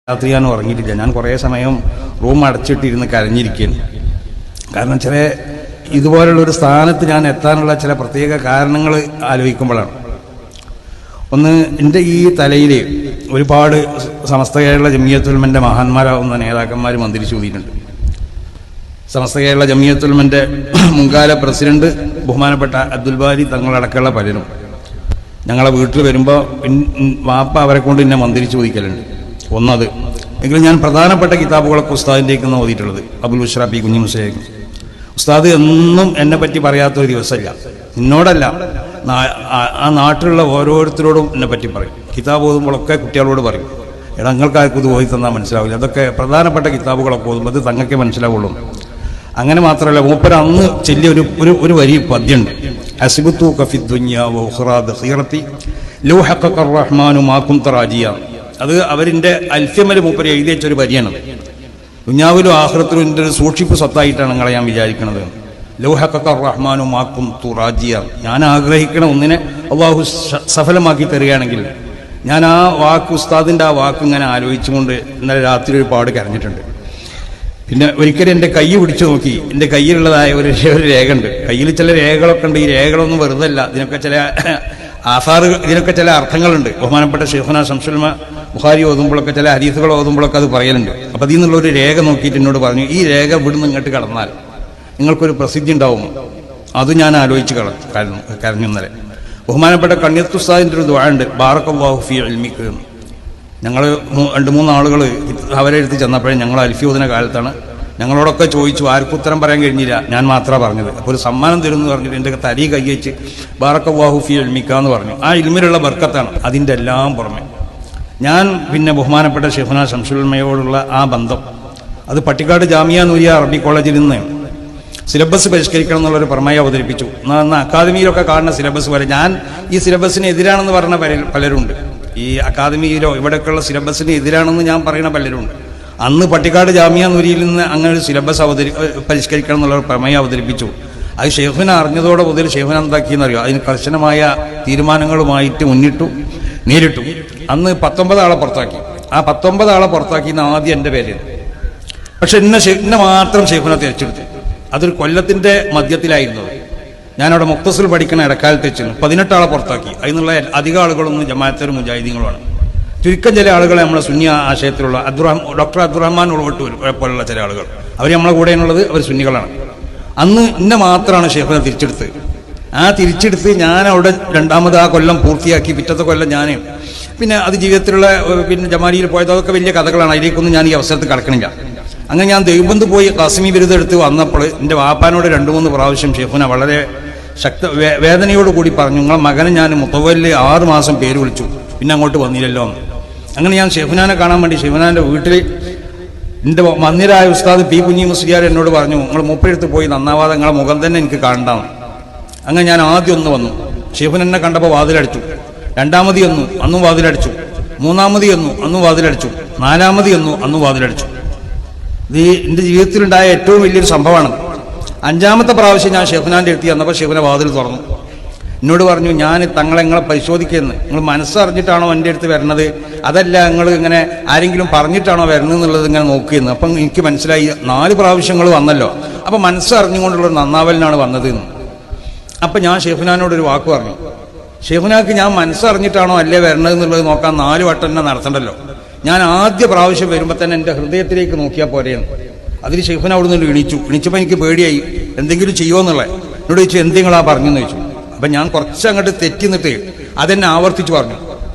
രാത്രി ഞാൻ ഉറങ്ങിയിട്ടില്ല. ഞാൻ കുറേ സമയം റൂം അടച്ചിട്ടിരുന്ന് കരഞ്ഞിരിക്കുകയാണ്. കാരണം ചില ഇതുപോലുള്ളൊരു സ്ഥാനത്ത് ഞാൻ എത്താനുള്ള ചില പ്രത്യേക കാരണങ്ങൾ ആലോചിക്കുമ്പോഴാണ്. ഒന്ന്, എൻ്റെ ഈ തലയിൽ ഒരുപാട് സമസ്ത കേരള ജമിയത്തുൽമൻ്റെ മഹാന്മാരാവുന്ന നേതാക്കന്മാർ മന്ത്രിച്ചു കൂടിയിട്ടുണ്ട്. സമസ്ത കേരള ജമിയത്തുൽമൻ്റെ മുൻകാല പ്രസിഡന്റ് ബഹുമാനപ്പെട്ട അബ്ദുൽ ബാരി തങ്ങളടക്കമുള്ള പലരും ഞങ്ങളെ വീട്ടിൽ വരുമ്പോൾ വാപ്പ അവരെ കൊണ്ട് എന്നെ മന്ത്രിച്ചു ചോദിക്കലുണ്ട്. ഒന്നത്, എങ്കിലും ഞാൻ പ്രധാനപ്പെട്ട കിതാബുകളൊക്കെ ഉസ്താദിൻ്റെക്ക് നിന്ന് ഓതിയിട്ടുള്ളത്. അബുൽ ബുശ്ര പി കുഞ്ഞി മുസൈഖ് ഉസ്താദ് എന്നും എന്നെ പറ്റി പറയാത്തൊരു ദിവസമില്ല. നിന്നോടല്ല, ആ നാട്ടിലുള്ള ഓരോരുത്തരോടും എന്നെ പറ്റി പറയും. കിതാബ് ഓതുമ്പോഴൊക്കെ കുട്ടികളോട് പറയും, എടാ നിങ്ങൾക്കാർക്കും ഇത് ഓതി തന്നാൽ മനസ്സിലാവില്ല, അതൊക്കെ പ്രധാനപ്പെട്ട കിതാബുകളൊക്കെ ഓതുമ്പോൾ അത് തങ്ങൾക്ക് മനസ്സിലാവുള്ളൂ. അങ്ങനെ മാത്രമല്ല, മൂപ്പർ അന്ന് ചെല്ലിയ ഒരു വരി പദ്യമുണ്ട്. ഹസിബത്തു കഫി ദുനിയാ വഉഖറാ ബഖീറത്തി ലൗ ഹഖഖ റഹ്മാനു മാ കുൻത റാജിയ. അത് അവരിൻ്റെ അൽഫ്യമൽ മൂപ്പർ എഴുതി വെച്ചൊരു വരിയാണ്. ദുനിയാവിലും ആഖിറത്തിലും എൻ്റെ ഒരു സൂക്ഷിപ്പ് സ്വത്തായിട്ടാണ് നിങ്ങളെ ഞാൻ വിചാരിക്കുന്നത്. ലൗ ഹഖഖ റഹ്മാനു മാ കുൻതു റാജിയ. ഞാൻ ആഗ്രഹിക്കണ ഒന്നിനെ അല്ലാഹു സഫലമാക്കി തരികയാണെങ്കിൽ ഞാൻ ആ വാക്ക്, ഉസ്താദിൻ്റെ ആ വാക്ക് ഇങ്ങനെ ആലോചിച്ചുകൊണ്ട് ഇന്നലെ രാത്രി ഒരുപാട് കരഞ്ഞിട്ടുണ്ട്. പിന്നെ ഒരിക്കലും എൻ്റെ കൈ പിടിച്ചു നോക്കി, എൻ്റെ കയ്യിലുള്ളതായ ഒരു രേഖ ഉണ്ട്. കയ്യിൽ ചില രേഖകളൊക്കെ ഉണ്ട്. ഈ രേഖകളൊന്നും വെറുതെ അല്ല, ഇതിനൊക്കെ ചില ആസാറുകൾ, ഇതിനൊക്കെ ചില അർത്ഥങ്ങളുണ്ട്. ബഹുമാനപ്പെട്ട ശൈഖുനാ ശംസുൽ ബുഖാരി ഓതുമ്പോഴൊക്കെ ചില ഹദീസുകൾ ഓതുമ്പോഴൊക്കെ അത് പറയലുണ്ട്. അപ്പോൾ അതിൽ നിന്നുള്ളൊരു രേഖ നോക്കിയിട്ട് എന്നോട് പറഞ്ഞു, ഈ രേഖ ഇവിടുന്ന് ഇങ്ങോട്ട് കടന്നാൽ നിങ്ങൾക്കൊരു പ്രസിദ്ധി ഉണ്ടാവും. അത് ഞാൻ ആലോചിച്ച് കരഞ്ഞു ഇന്നലെ. ബഹുമാനപ്പെട്ട കണ്യത്തുസ്താദിൻ്റെ ഒരു ദുആ ഉണ്ട്, ബാറക്കല്ലാഹു ഫീ ഇൽമിക്ക്. ഞങ്ങൾ 2-3 ആളുകൾ അവരെ എടുത്ത് ചെന്നപ്പോഴേ, ഞങ്ങൾ അൽഫി ഓതുന്ന കാലത്താണ്, ഞങ്ങളോടൊക്കെ ചോദിച്ചു, ആർക്കും ഉത്തരം പറയാൻ കഴിഞ്ഞില്ല, ഞാൻ മാത്രമാണ് പറഞ്ഞത്. അപ്പോൾ ഒരു സമ്മാനം തരുമെന്ന് പറഞ്ഞിട്ട് എൻ്റെ തലി കൈ വെച്ച് ബാറക്കല്ലാഹു ഫീ ഇൽമിക്ക എന്ന് പറഞ്ഞു. ആ ഇൽമിലുള്ള ബർക്കത്താണ്. അതിൻ്റെ എല്ലാം പുറമെ ഞാൻ പിന്നെ ബഹുമാനപ്പെട്ട ശൈഖുനാ ശംസുൽമയോടുള്ള ആ ബന്ധം, അത് പട്ടിക്കാട് ജാമിയ നൂരിയ അറബി കോളേജിൽ നിന്ന് സിലബസ് പരിഷ്കരിക്കണം എന്നുള്ളൊരു പ്രമേയം അവതരിപ്പിച്ചു. എന്നാൽ അക്കാദമിയിലൊക്കെ കാണുന്ന സിലബസ് പോലെ ഞാൻ ഈ സിലബസിന് എതിരാണെന്ന് പറഞ്ഞ പലരുണ്ട്. ഈ അക്കാദമിയിലോ ഇവിടെയൊക്കെയുള്ള സിലബസിന് എതിരാണെന്ന് ഞാൻ പറയുന്ന പലരുണ്ട്. അന്ന് പട്ടിക്കാട് ജാമിയ നൂരിയിൽ നിന്ന് അങ്ങനെ ഒരു സിലബസ് പരിഷ്കരിക്കണം എന്നുള്ള പ്രമേയം അവതരിപ്പിച്ചു. അത് ഷെയ്ഖുന അറിഞ്ഞതോടെ മുതൽ ഷെയ്ഖുന എന്താക്കിയെന്നറിയോ, അതിന് കർശനമായ തീരുമാനങ്ങളുമായിട്ട് നേരിട്ടു. അന്ന് 19 ആളെ പുറത്താക്കി. ആ 19 ആളെ പുറത്താക്കിയെന്ന് ആദ്യം എൻ്റെ പേര്. പക്ഷെ എന്നെ മാത്രം ഷെയ്ഖുന തിരച്ചെടുത്തു. അതൊരു കൊല്ലത്തിൻ്റെ മധ്യത്തിലായിരുന്നത്. ഞാനവിടെ മുക്തസിൽ പഠിക്കുന്ന ഇടക്കാലത്ത് വെച്ചു 18 ആളെ പുറത്താക്കി. അതിനുള്ള അധിക ആളുകളൊന്നും ജമാഅത്തുൽ മുജാഹിദീങ്ങളുമാണ്. ചുരുക്കം ചില ആളുകളെ നമ്മളെ സുന്നി ആശയത്തിലുള്ള ഡോക്ടർ അബ്ദുറഹ്മാൻ ഉൾവട്ടൂർ പോലുള്ള ചില ആളുകൾ, അവർ നമ്മളെ കൂടെയുള്ളത് അവർ സുന്നികളാണ്. അന്ന് എന്നെ മാത്രമാണ് ഷെയ്ഖുന തിരിച്ചെടുത്ത്. ആ തിരിച്ചെടുത്ത് ഞാൻ അവിടെ 2ാമത് ആ കൊല്ലം പൂർത്തിയാക്കി. പിറ്റത്തെ കൊല്ലം ഞാൻ പിന്നെ അത് ജീവിതത്തിലുള്ള പിന്നെ ജമാലിയിൽ പോയത്, അതൊക്കെ വലിയ കഥകളാണ്. അതിലേക്കൊന്നും ഞാൻ ഈ അവസരത്തിൽ കടക്കണില്ല. അങ്ങനെ ഞാൻ ദൈവബന്ധു പോയി ഖാസിമി ബിരുദം എടുത്ത് വന്നപ്പോൾ എൻ്റെ വാപ്പാനോട് 2-3 പ്രാവശ്യം ഷെയ്ഖുന വളരെ വേദനയോടുകൂടി പറഞ്ഞു, നിങ്ങളെ മകനെ ഞാൻ മുത്തവല്ലിൽ 6 മാസം പേര് വിളിച്ചു, പിന്നെ അങ്ങോട്ട് വന്നില്ലല്ലോ. അങ്ങനെ ഞാൻ ഷെയ്ഖുനാനെ കാണാൻ വേണ്ടി ഷെയ്ഖുനാൻ്റെ വീട്ടിൽ എൻ്റെ മന്ദിരായ ഉസ്താദ് പി കുഞ്ഞി മുസ്ലിയാർ എന്നോട് പറഞ്ഞു, നിങ്ങൾ മൂപ്പരെടുത്ത് പോയി നന്നാവാതെ നിങ്ങളെ മുഖം തന്നെ എനിക്ക് കാണണ്ടാണ്. അങ്ങനെ ഞാൻ ആദ്യം ഒന്ന് വന്നു. ഷെയ്ഖുന എന്നെ കണ്ടപ്പോൾ വാതിലടിച്ചു. 2ാമത് വന്നു, അന്നും വാതിലടിച്ചു. 3ാമത് വന്നു, അന്നും വാതിലടിച്ചു. 4ാമത് വന്നു, അന്നും വാതിലടിച്ചു. ഇത് എൻ്റെ ജീവിതത്തിലുണ്ടായ ഏറ്റവും വലിയൊരു സംഭവമാണ്. 5ാമത്തെ പ്രാവശ്യം ഞാൻ ഷെയ്ഖുനാൻ്റെ അടുത്ത് വന്നപ്പോൾ ഷെയ്ഖുന വാതിൽ തുറന്നു. എന്നോട് പറഞ്ഞു, ഞാൻ നിങ്ങളെ പരിശോധിക്കുന്നത്, നിങ്ങൾ മനസ്സറിഞ്ഞിട്ടാണോ എൻ്റെ അടുത്ത് വരണത്, അതല്ല നിങ്ങൾ ഇങ്ങനെ ആരെങ്കിലും പറഞ്ഞിട്ടാണോ വരുന്നത് എന്നുള്ളത് ഇങ്ങനെ നോക്കിയെന്ന്. അപ്പം എനിക്ക് മനസ്സിലായി 4 പ്രാവശ്യങ്ങൾ വന്നല്ലോ, അപ്പം മനസ്സറിഞ്ഞുകൊണ്ടുള്ളൊരു നന്നാവലിനാണ് വന്നത് എന്ന്. അപ്പം ഞാൻ ഷെയ്ഖുനാനോടൊരു വാക്ക് പറഞ്ഞു, ഷെയ്ഖുനാക്ക് ഞാൻ മനസ്സറിഞ്ഞിട്ടാണോ അല്ലേ വരണത് എന്നുള്ളത് നോക്കാൻ 4 വട്ടം തന്നെ നടത്തണ്ടല്ലോ. ഞാൻ ആദ്യ പ്രാവശ്യം വരുമ്പോൾ തന്നെ എൻ്റെ ഹൃദയത്തിലേക്ക് നോക്കിയാൽ പോരെയെന്ന്. അതിൽ ഷെയ്ഖുന അവിടെ നിന്ന് എണീച്ചപ്പോൾ എനിക്ക് പേടിയായി, എന്തെങ്കിലും ചെയ്യുമോ എന്നുള്ളത്. എന്നോട് ചോദിച്ചു, എന്തെങ്കിലാ പറഞ്ഞെന്ന് ചോദിച്ചു. അപ്പം ഞാൻ കുറച്ച് അങ്ങോട്ട് തെറ്റി നിന്നിട്ട് അതെന്നെ ആവർത്തിച്ച് പറഞ്ഞു.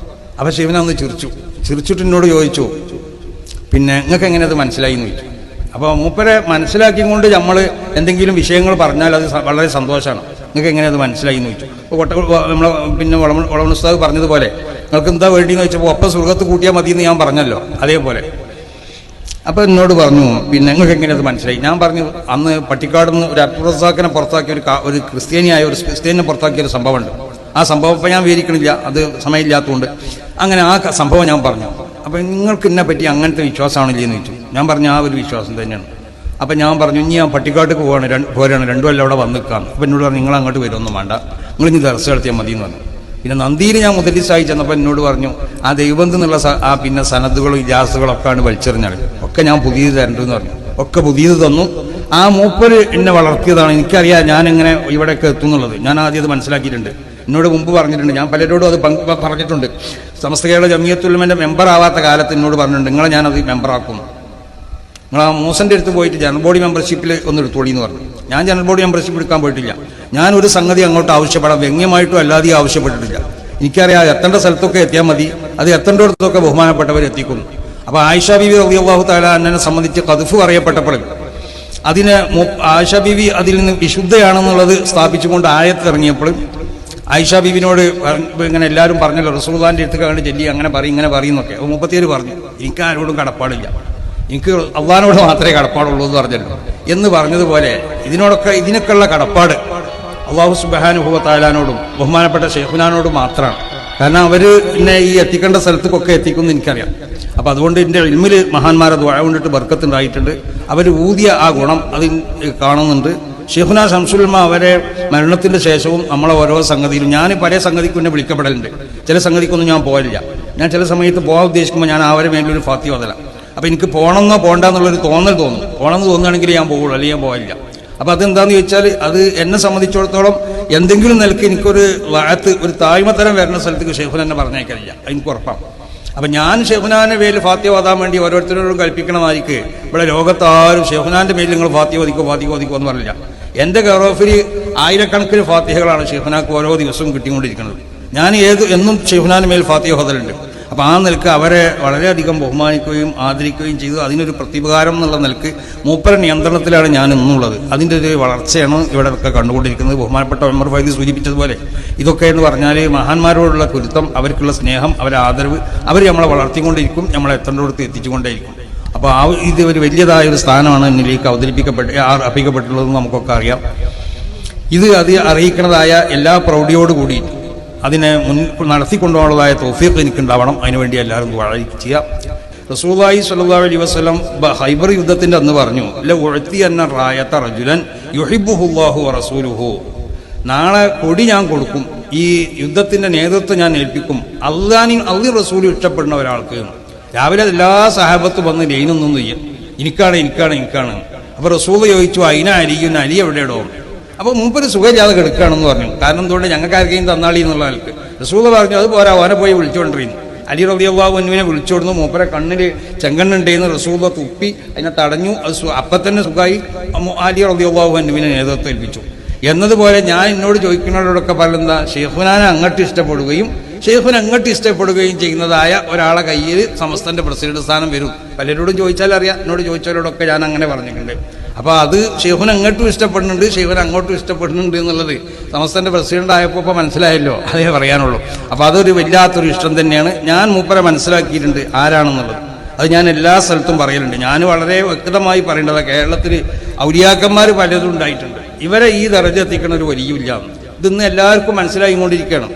അപ്പം ഷെയ്ഖുന ഒന്ന് ചിരിച്ചിട്ട് എന്നോട് ചോദിച്ചു, പിന്നെ നിങ്ങൾക്ക് എങ്ങനെ അത് മനസ്സിലായി എന്ന് ചോദിച്ചു. അപ്പോൾ മൂപ്പരെ മനസ്സിലാക്കിക്കൊണ്ട് നമ്മൾ എന്തെങ്കിലും വിഷയങ്ങൾ പറഞ്ഞാൽ അത് വളരെ സന്തോഷമാണ്. നിങ്ങൾക്ക് എങ്ങനെ അത് മനസ്സിലായി എന്ന് ചോദിച്ചു. നമ്മളെ പിന്നെ ഉസ്താദ് പറഞ്ഞതുപോലെ നിങ്ങൾക്ക് എന്താ വേണ്ടിയെന്ന് ചോദിച്ചപ്പോൾ ഒപ്പം സുഖത്ത് കൂട്ടിയാൽ മതി എന്ന് ഞാൻ പറഞ്ഞല്ലോ, അതേപോലെ. അപ്പോൾ എന്നോട് പറഞ്ഞു, പിന്നെ നിങ്ങൾക്ക് എങ്ങനെ അത് മനസ്സിലായി? ഞാൻ പറഞ്ഞു, അന്ന് പട്ടിക്കാട് നിന്ന് ഒരു അബ്ദുൾ റസാഖിനെ പുറത്താക്കിയ ഒരു ക്രിസ്ത്യാനിനെ പുറത്താക്കിയ ഒരു സംഭവമുണ്ട്. ആ സംഭവം ഇപ്പം ഞാൻ വിവരിക്കണില്ല, അത് സമയമില്ലാത്തതുകൊണ്ട്. അങ്ങനെ ആ സംഭവം ഞാൻ പറഞ്ഞു. അപ്പം നിങ്ങൾക്ക് എന്നെ പറ്റി അങ്ങനത്തെ വിശ്വാസമാണില്ലേ എന്ന് ചോദിച്ചു. ഞാൻ പറഞ്ഞു, ആ ഒരു വിശ്വാസം തന്നെയാണ്. അപ്പം ഞാൻ പറഞ്ഞു, ഇനി ഞാൻ പട്ടിക്കാട്ടിക്ക് പോരാണ് 2 കൊല്ലം അവിടെ വന്ന് നിൽക്കാം. അപ്പം എന്നോട് പറഞ്ഞു, നിങ്ങൾ അങ്ങോട്ട് വരുമൊന്നും വേണ്ട, നിങ്ങൾ ഇനി ദർസ് നടത്തിയാൽ മതി എന്ന് പറഞ്ഞു. പിന്നെ നന്ദിയിൽ ഞാൻ മുദല്ലിസായി ചെന്നപ്പോൾ എന്നോട് പറഞ്ഞു ആ ദൈവബന്ധം എന്നുള്ള ആ പിന്നെ സനദുകളും ഇജാസുകളും ഒക്കെയാണ് വലിച്ചെറിഞ്ഞാൽ ഒക്കെ ഞാൻ പുതിയത് തരണ്ടെന്ന് പറഞ്ഞു. ഒക്കെ പുതിയത് തന്നു. ആ മൂപ്പര് എന്നെ വളർത്തിയതാണ്. എനിക്കറിയാം ഞാൻ എങ്ങനെ ഇവിടേക്ക് എത്തുന്നുള്ളത്. ഞാൻ ആദ്യം അത് മനസ്സിലാക്കിയിട്ടുണ്ട്. എന്നോട് മുമ്പ് പറഞ്ഞിട്ടുണ്ട്. ഞാൻ പലരോടും അത് പറഞ്ഞിട്ടുണ്ട്. സമസ്ത കേരള ജമിയത്തുൽ ഉലമയുടെ മെമ്പർ ആവാത്ത കാലത്ത് എന്നോട് പറഞ്ഞിട്ടുണ്ട്, നിങ്ങളെ ഞാനത് മെമ്പറാക്കുന്നു. നിങ്ങൾ ആ മൂസൻ്റെ അടുത്ത് പോയിട്ട് ജനറൽ ബോഡി മെമ്പർഷിപ്പിൽ ഒന്ന് എടുത്തോളി എന്ന് പറഞ്ഞു. ഞാൻ ജനറൽ ബോഡി മെമ്പർഷിപ്പ് എടുക്കാൻ പോയിട്ടില്ല. ഞാനൊരു സംഗതി അങ്ങോട്ട് ആവശ്യപ്പെടാം വ്യംഗ്യമായിട്ടും അല്ലാതെയും ആവശ്യപ്പെട്ടിട്ടില്ല. എനിക്കറിയാം എത്തേണ്ട സ്ഥലത്തൊക്കെ എത്തിയാൽ മതി, അത് എത്തേണ്ടടുത്തൊക്കെ ബഹുമാനപ്പെട്ടവർ എത്തിക്കുന്നു. അപ്പോൾ ആയിഷ ബീവി റളിയല്ലാഹു തആല അൻഹയെ സംബന്ധിച്ച് ഖദ്ഫ് പറയപ്പെട്ടപ്പോഴും അതിന് ആയിഷ ബീവി അതിൽ നിന്ന് വിശുദ്ധയാണെന്നുള്ളത് സ്ഥാപിച്ചുകൊണ്ട് ആയത്ത് ഇറങ്ങിയപ്പോഴും ആയിഷ ബീവിനോട് ഇങ്ങനെ എല്ലാവരും പറഞ്ഞല്ലോ റസൂലുള്ളാഹിന്റെ അടുത്ത് കണ്ട് ചെല്ലി അങ്ങനെ പറയും ഇങ്ങനെ പറയുന്നൊക്കെ. അപ്പോൾ 37 പറഞ്ഞു എനിക്ക് ആരോടും കടപ്പാടില്ല, എനിക്ക് അള്ളാഹിനോട് മാത്രമേ കടപ്പാടുള്ളൂ എന്ന് പറഞ്ഞല്ലോ. എന്ന് പറഞ്ഞതുപോലെ ഇതിനൊക്കെയുള്ള കടപ്പാട് അള്ളാഹു സുബ്ഹാനഹു വ തആലാനോടും ബഹുമാനപ്പെട്ട ശൈഖുനാനോടും മാത്രമാണ്. കാരണം അവർ എന്നെ ഈ എത്തിക്കേണ്ട സ്ഥലത്തേക്കൊക്കെ എത്തിക്കുമെന്ന് എനിക്കറിയാം. അപ്പം അതുകൊണ്ട് എൻ്റെ ഇൽമിൽ മഹാന്മാരെ ദുആ കൊണ്ടിട്ട് ബർക്കത്തുണ്ടായിട്ടുണ്ട്. അവർ ഊതിയ ആ ഗുണം അതിൽ കാണുന്നുണ്ട്. ശൈഖുനാ ശംസുൽ ഉലമ അവരെ മരണത്തിൻ്റെ ശേഷവും നമ്മളെ ഓരോ സംഗതിയിലും ഞാൻ പല സംഗതിക്കും എന്നെ വിളിക്കപ്പെടലുണ്ട്. ചില സംഗതിക്കൊന്നും ഞാൻ പോകലില്ല. ഞാൻ ചില സമയത്ത് പോകാൻ ഉദ്ദേശിക്കുമ്പോൾ ഞാൻ അവരെ മേലൊരു ഫാത്തി ഓതല. അപ്പോൾ എനിക്ക് പോകണമെന്നോ പോകണ്ടെന്നുള്ളൊരു തോന്നൽ തോന്നും. പോകണമെന്ന് തോന്നുകയാണെങ്കിൽ ഞാൻ പോകുള്ളൂ, അല്ലെങ്കിൽ ഞാൻ പോകില്ല. അപ്പോൾ അതെന്താണെന്ന് ചോദിച്ചാൽ അത് എന്നെ സംബന്ധിച്ചിടത്തോളം എന്തെങ്കിലും നിലയ്ക്ക് എനിക്കൊരു വാഴത്ത് ഒരു താഴ്മത്തരം വരുന്ന സ്ഥലത്തേക്ക് ഷെയ്ഖുന എന്നെ പറഞ്ഞേക്കലില്ല, എനിക്ക് ഉറപ്പാണ്. അപ്പം ഞാൻ ഷെയ്ഖുനാൻ്റെ പേരിൽ ഫാത്തിഹ ഓതാൻ വേണ്ടി ഓരോരുത്തരോടും കൽപ്പിക്കണമായിരിക്ക് ഇവിടെ ലോകത്താരും ഷെയ്ഖുനാൻ്റെ പേരിൽ നിങ്ങൾ ഫാത്തിഹ ഓതിക്കോ എന്ന് പറഞ്ഞില്ല. എൻ്റെ ഗറോഫിൽ ആയിരക്കണക്കിന് ഫാത്തിഹകളാണ് ഷെയ്ഖുനാക്ക് ഓരോ ദിവസവും കിട്ടിക്കൊണ്ടിരിക്കുന്നത്. ഞാൻ എന്നും ഷെയ്ഖുനാൻ്റെ മേൽ ഫാത്തിഹ ഓതലുണ്ട്. അപ്പോൾ ആ നിലക്ക് അവരെ വളരെയധികം ബഹുമാനിക്കുകയും ആദരിക്കുകയും ചെയ്തു. അതിനൊരു പ്രതിപകാരം എന്നുള്ള നിലക്ക് മൂപ്പര നിയന്ത്രണത്തിലാണ് ഞാൻ ഇന്നുള്ളത്. അതിൻ്റെ ഒരു വളർച്ചയാണ് ഇവിടെ ഒക്കെ കണ്ടുകൊണ്ടിരിക്കുന്നത്. ബഹുമാനപ്പെട്ട ഉമർ ഫൈദി സൂചിപ്പിച്ചതുപോലെ ഇതൊക്കെ എന്ന് പറഞ്ഞാൽ മഹാന്മാരോടുള്ള കുരുത്തം, അവർക്കുള്ള സ്നേഹം, അവരുടെ ആദരവ്, അവർ നമ്മളെ വളർത്തിക്കൊണ്ടിരിക്കും, നമ്മളെ എത്തേണ്ടടുത്ത് എത്തിച്ചുകൊണ്ടേയിരിക്കും. അപ്പോൾ ഇത് ഒരു വലിയതായ ഒരു സ്ഥാനമാണ് എന്നിലേക്ക് അർപ്പിക്കപ്പെട്ടുള്ളതെന്ന് നമുക്കൊക്കെ അറിയാം. ഇത് അറിയിക്കുന്നതായ എല്ലാ പ്രൗഢിയോടുകൂടി അതിനെ നടത്തിക്കൊണ്ടുപോകാനുള്ളതായ തൗഫീഖ് എനിക്കുണ്ടാവണം. അതിനുവേണ്ടി എല്ലാവരും ദുആ ചെയ്യാം. റസൂലുള്ളാഹി സ്വല്ലല്ലാഹു അലൈഹി വസല്ലം ഖൈബർ യുദ്ധത്തിൻ്റെ അന്ന് പറഞ്ഞു, ല ഉഅതി അന്ന റായത റജുലൻ യുഹിബ്ബുഹുല്ലാഹു വറസൂലുഹു. നാളെ കൊടി ഞാൻ കൊടുക്കും, ഈ യുദ്ധത്തിൻ്റെ നേതൃത്വം ഞാൻ ഏൽപ്പിക്കും അള്ളാഹു റസൂൽ ഇഷ്ടപ്പെടുന്ന ഒരാൾക്ക്. രാവിലെ എല്ലാ സഹാബത്തും വന്ന് ലൈനൊന്നും ചെയ്യും, എനിക്കാണ്. അപ്പോൾ റസൂൽ ചോദിച്ചു, അലി എവിടെയോ? അപ്പോൾ മൂപ്പര് സുഖമില്ലാതെ കിടക്കുകയാണെന്ന് പറഞ്ഞു. കാരണം എന്തുകൊണ്ട് ഞങ്ങൾക്ക് ആർക്കെയും തന്നാളി എന്നുള്ള ആൾക്ക്. റസൂൽ പറഞ്ഞു അത് പോരാ, ഓനെ പോയി വിളിച്ചുകൊണ്ടിരുന്നു. അലി റളിയല്ലാഹു അൻഹുവിനെ വിളിച്ചോടുന്നു. മൂപ്പരെ കണ്ണിൽ ചെങ്കണ്ണുണ്ടെന്ന് റസൂൽ തുപ്പി അതിനെ തടഞ്ഞു. അത് അപ്പം തന്നെ സുഖമായി അലി റളിയല്ലാഹു അൻഹുവിനെ നേതൃത്വം ഏൽപ്പിച്ചു. എന്നതുപോലെ ഞാൻ എന്നോട് ചോദിക്കുന്നവരോടൊക്കെ പറയുന്ന ഷെയ്ഖുനാനെ അങ്ങോട്ട് ഇഷ്ടപ്പെടുകയും ചെയ്യുന്നതായ ഒരാളെ കയ്യിൽ സമസ്തൻ്റെ പ്രസിഡന്റ് സ്ഥാനം വരും. പലരോടും ചോദിച്ചാൽ അറിയാം, എന്നോട് ചോദിച്ചവരോടൊക്കെ ഞാൻ അങ്ങനെ പറഞ്ഞിട്ടുണ്ട്. അപ്പോൾ അത് ഷെയ്ഖുന അങ്ങോട്ടും ഇഷ്ടപ്പെടുന്നുണ്ട്, ഷെയ്ഖുന അങ്ങോട്ടും ഇഷ്ടപ്പെടുന്നുണ്ട് എന്നുള്ളത് സമസ്തൻ്റെ പ്രസിഡന്റ് ആയപ്പോൾ ഇപ്പോൾ മനസ്സിലായല്ലോ, അതേ പറയാനുള്ളൂ. അപ്പോൾ അതൊരു വല്ലാത്തൊരു ഇഷ്ടം തന്നെയാണ്. ഞാൻ മൂപ്പരെ മനസ്സിലാക്കിയിട്ടുണ്ട് ആരാണെന്നുള്ളത്. അത് ഞാൻ എല്ലാ സ്ഥലത്തും പറയലുണ്ട്. ഞാൻ വളരെ വ്യക്തമായി പറയേണ്ടത് കേരളത്തിൽ ഔലിയാക്കന്മാർ പലതും ഉണ്ടായിട്ടുണ്ട്. ഇവരെ ഈ ദർജ എത്തിക്കുന്ന ഒരു വലിയില്ല. ഇതൊന്നും എല്ലാവർക്കും മനസ്സിലായിക്കൊണ്ടിരിക്കുകയാണ്.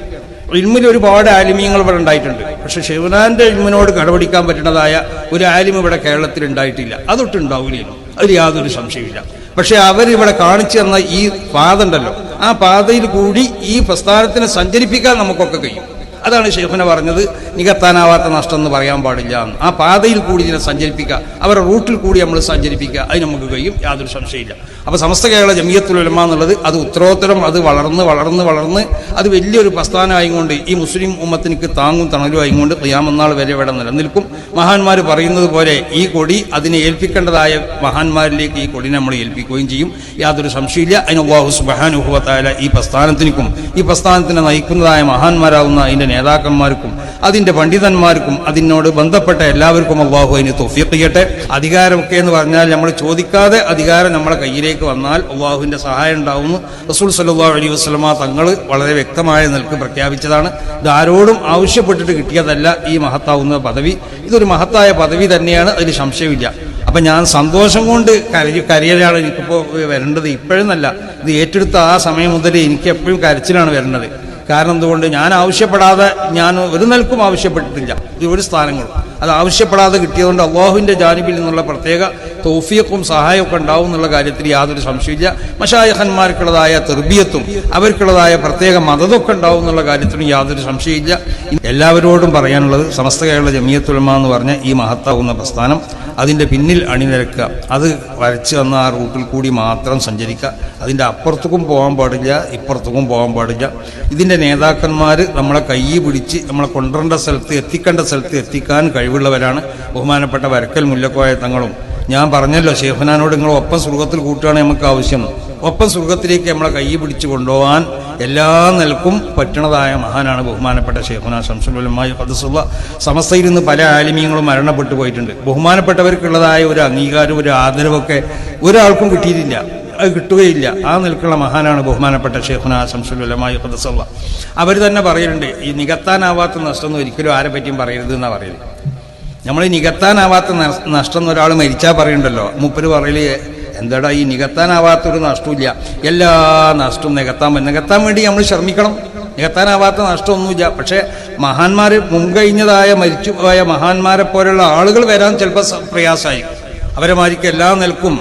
ഇൽമിൽ ഒരുപാട് ആലിമീങ്ങൾ ഇവിടെ ഉണ്ടായിട്ടുണ്ട്. പക്ഷെ ഷെയ്ഖുനാന്റെ ഇൽമിനോട് കടപിടിക്കാൻ പറ്റുന്നതായ ഒരു ആലിം ഇവിടെ കേരളത്തിൽ ഉണ്ടായിട്ടില്ല. അതൊട്ടുണ്ടാവില്ലല്ലോ, അതിൽ യാതൊരു സംശയമില്ല. പക്ഷെ അവരിവിടെ കാണിച്ചു തന്ന ഈ പാത ഉണ്ടല്ലോ, ആ പാതയിൽ കൂടി ഈ പ്രസ്ഥാനത്തിനെ സഞ്ചരിപ്പിക്കാൻ നമുക്കൊക്കെ കഴിയും. അതാണ് ഷെയ്ഖുന പറഞ്ഞത്, നികത്താനാവാത്ത നഷ്ടം എന്ന് പറയാൻ പാടില്ല. ആ പാതയിൽ കൂടി ഇതിനെ സഞ്ചരിപ്പിക്കുക, അവരുടെ റൂട്ടിൽ കൂടി നമ്മൾ സഞ്ചരിപ്പിക്കുക, അതിന് നമുക്ക് കഴിയും, യാതൊരു സംശയമില്ല. അപ്പോൾ സമസ്ത കേരള ജമിയത്തുൽ ഉലമ എന്നുള്ളത് അത് ഉത്തരോത്തരം അത് വളർന്ന് അത് വലിയൊരു പ്രസ്ഥാനമായിക്കൊണ്ട് ഈ മുസ്ലിം ഉമ്മത്തിനിക്ക് താങ്ങും തണലും ആയിക്കൊണ്ട് ഖിയാമത്ത് നാൾ വരെ ഇവിടെ നിലനിൽക്കും. മഹാന്മാർ പറയുന്നത് പോലെ ഈ കൊടി അതിനെ ഏൽപ്പിക്കേണ്ടതായ മഹാന്മാരിലേക്ക് ഈ കൊടിനെ നമ്മൾ ഏൽപ്പിക്കുകയും ചെയ്യും, യാതൊരു സംശയമില്ല. അതിന് അല്ലാഹു സുബ്ഹാനഹു വ തആല ഈ പ്രസ്ഥാനത്തിനും ഈ പ്രസ്ഥാനത്തിനെ നയിക്കുന്നതായ മഹാന്മാരാകുന്ന അതിൻ്റെ നേതാക്കന്മാർക്കും അതിൻ്റെ പണ്ഡിതന്മാർക്കും അതിനോട് ബന്ധപ്പെട്ട എല്ലാവർക്കും അല്ലാഹു അതിന് തൗഫീഖ് ചെയ്യട്ടെ. അധികാരമൊക്കെ എന്ന് പറഞ്ഞാൽ നമ്മൾ ചോദിക്കാതെ അധികാരം നമ്മളെ കയ്യിലേക്ക് വന്നാൽ അല്ലാഹുവിൻ്റെ സഹായം ഉണ്ടാവുന്നു. റസൂൽ സല്ലല്ലാഹു അലൈഹി വസല്ലമ തങ്ങൾ വളരെ വ്യക്തമായ നിലക്ക് പ്രഖ്യാപിച്ചതാണ്. ഇത് ആരോടും ആവശ്യപ്പെട്ടിട്ട് കിട്ടിയതല്ല ഈ മഹത്താവുന്ന പദവി. ഇതൊരു മഹത്തായ പദവി തന്നെയാണ്, അതിൽ സംശയമില്ല. അപ്പം ഞാൻ സന്തോഷം കൊണ്ട് കരയലാണ് എനിക്കിപ്പോൾ വരേണ്ടത്. ഇപ്പോഴെന്നല്ല, ഇത് ഏറ്റെടുത്ത ആ സമയം മുതൽ എനിക്ക് എപ്പോഴും കരച്ചിലാണ് വരേണ്ടത്. കാരണം എന്തുകൊണ്ട് ഞാൻ ആവശ്യപ്പെടാതെ, ഞാൻ ഒരു നിലക്കും ആവശ്യപ്പെട്ടിട്ടില്ല ഈ ഒരു സ്ഥാനങ്ങളും. അത് ആവശ്യപ്പെടാതെ കിട്ടിയതുകൊണ്ട് അല്ലാഹുവിൻ്റെ ജാനിബിൽ നിന്നുള്ള പ്രത്യേക തൗഫീഖും സഹായമൊക്കെ ഉണ്ടാവും എന്നുള്ള കാര്യത്തിൽ യാതൊരു സംശയമില്ല. മശായിഖന്മാർക്കുള്ളതായ തർബിയത്തും അവർക്കുള്ളതായ പ്രത്യേക മദതൊക്കെ ഉണ്ടാവും എന്നുള്ള കാര്യത്തിലും യാതൊരു സംശയമില്ല. എല്ലാവരോടും പറയാനുള്ളത് സമസ്ത കേരള ജമിയത്തുൽ ഉലമ എന്ന് പറഞ്ഞ ഈ മഹത്താവുന്ന പ്രസ്ഥാനം, അതിൻ്റെ പിന്നിൽ അണിനിരക്കുക, അത് വരച്ച് വന്ന ആ റൂട്ടിൽ കൂടി മാത്രം സഞ്ചരിക്കുക. അതിൻ്റെ അപ്പുറത്തേക്കും പോകാൻ പാടില്ല, ഇപ്പുറത്തേക്കും പോകാൻ പാടില്ല. ഇതിൻ്റെ നേതാക്കന്മാർ നമ്മളെ കൈ പിടിച്ച് നമ്മളെ കൊണ്ടുവരേണ്ട സ്ഥലത്ത് എത്തിക്കേണ്ട സ്ഥലത്ത് എത്തിക്കാൻ കഴിവുള്ളവരാണ്. ബഹുമാനപ്പെട്ട വരക്കൽ മുല്ലക്കോയ തങ്ങളും ഞാൻ പറഞ്ഞല്ലോ, ശേഖനാനോട് നിങ്ങൾ ഒപ്പം സ്വർഗത്തിൽ കൂട്ടുകയാണ് നമുക്ക് ആവശ്യം. ഒപ്പം സ്വർഗത്തിലേക്ക് നമ്മളെ കൈ പിടിച്ച് കൊണ്ടുപോകാൻ എല്ലാ നിലക്കും പറ്റണതായ മഹാനാണ് ബഹുമാനപ്പെട്ട ശൈഖുനാ ശംസുൽ ഉലമാ ഖദ്ദസുള്ള. സമസ്തയിൽ നിന്ന് പല ആലിമീങ്ങളും മരണപ്പെട്ടു പോയിട്ടുണ്ട്. ബഹുമാനപ്പെട്ടവർക്കുള്ളതായ ഒരു അംഗീകാരം, ഒരു ആദരവൊക്കെ ഒരാൾക്കും കിട്ടിയിട്ടില്ല, അത് കിട്ടുകയില്ല. ആ നിൽക്കുള്ള മഹാനാണ് ബഹുമാനപ്പെട്ട ശൈഖുനാ ശംസുൽ ഉലമാ ഖദ്ദസുള്ള. അവർ തന്നെ പറയലുണ്ട്, ഈ നികത്താനാവാത്ത നഷ്ടമൊന്നും ഒരിക്കലും ആരെ പറ്റിയും പറയരുത് എന്നാണ് പറയുന്നത്. നമ്മൾ ഈ നികത്താനാവാത്ത നഷ്ടം എന്നൊരാൾ മരിച്ചാൽ പറയണ്ടല്ലോ, മൂപ്പര് പറയല് എന്താടാ ഈ നികത്താനാവാത്തൊരു നഷ്ടമില്ല, എല്ലാ നഷ്ടവും നികത്താൻ വേണ്ടി നമ്മൾ ശ്രമിക്കണം. നികത്താനാവാത്ത നഷ്ടമൊന്നുമില്ല. പക്ഷേ മഹാന്മാർ മുൻകഴിഞ്ഞതായ മരിച്ചുപോയ മഹാന്മാരെ പോലുള്ള ആളുകൾ വരാൻ ചിലപ്പോൾ പ്രയാസമായിരിക്കും. അവരെ മാതിരിക്ക് എല്ലാ നിലക്കും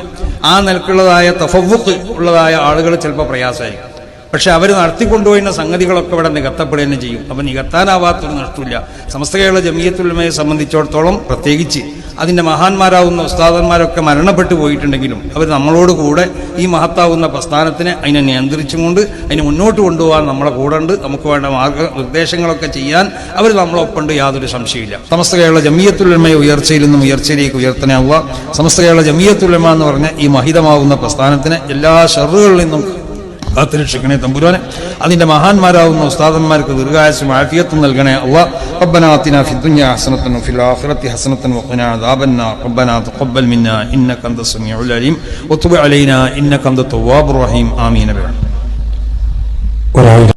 ആ നിലക്കുള്ളതായ തഫവ്വുഖ് ഉള്ളതായ ആളുകൾ ചിലപ്പോൾ പ്രയാസമായിരിക്കും. പക്ഷെ അവർ നടത്തിക്കൊണ്ടുപോയിരുന്ന സംഗതികളൊക്കെ ഇവിടെ നികത്തപ്പെടുക തന്നെ ചെയ്യും. അപ്പം നികത്താനാവാത്തൊരു നഷ്ടമില്ല. സമസ്ത കേരള ജമിയത്തുൽ ഉലമയെ സംബന്ധിച്ചിടത്തോളം പ്രത്യേകിച്ച് അതിൻ്റെ മഹാന്മാരാവുന്ന ഉസ്താദന്മാരൊക്കെ മരണപ്പെട്ടു പോയിട്ടുണ്ടെങ്കിലും അവർ നമ്മളോട് കൂടെ ഈ മഹത്താവുന്ന പ്രസ്ഥാനത്തിനെ അതിനെ നിയന്ത്രിച്ചും കൊണ്ട് അതിനെ മുന്നോട്ട് കൊണ്ടുപോകാൻ നമ്മളെ കൂടെ ഉണ്ട്. നമുക്ക് വേണ്ട മാർഗനിർദ്ദേശങ്ങളൊക്കെ ചെയ്യാൻ അവർ നമ്മളൊപ്പമുണ്ട്, യാതൊരു സംശയമില്ല. സമസ്ത കേരള ജമിയത്തുൽ ഉലമയെ ഉയർച്ചയിൽ നിന്നും ഉയർച്ചയിലേക്ക് ഉയർത്തനാവുക. സമസ്ത കേരള ജമിയത്തുൽ ഉലമ എന്ന് പറഞ്ഞ ഈ മഹിതമാവുന്ന പ്രസ്ഥാനത്തിനെ എല്ലാ ഷർറുകളിൽ നിന്നും കാത്തുരക്ഷിക്കണേ തമ്പുരാനെ. അതിന്റെ മഹാന്മാരാവുന്ന ഉസ്താദന്മാർക്ക് ദീർഘായുസ്സും ആഫിയത്തും നൽകണേ അല്ലാഹ്. റബ്ബനാ ആതിനാ ഫിദ്ദുനിയാ ഹസനത്തൻ വഫിൽ ആഖിറതി ഹസനത്തൻ വഖിനാ അദാബന്നാർ. റബ്ബനാ തഖബ്ബൽ മിന്നാ ഇന്നക അൻതസ് സമീഉൽ അലീം വതുബ് അലൈനാ ഇന്നക അൻതത് തവ്വാബുർ റഹീം. ആമീൻ.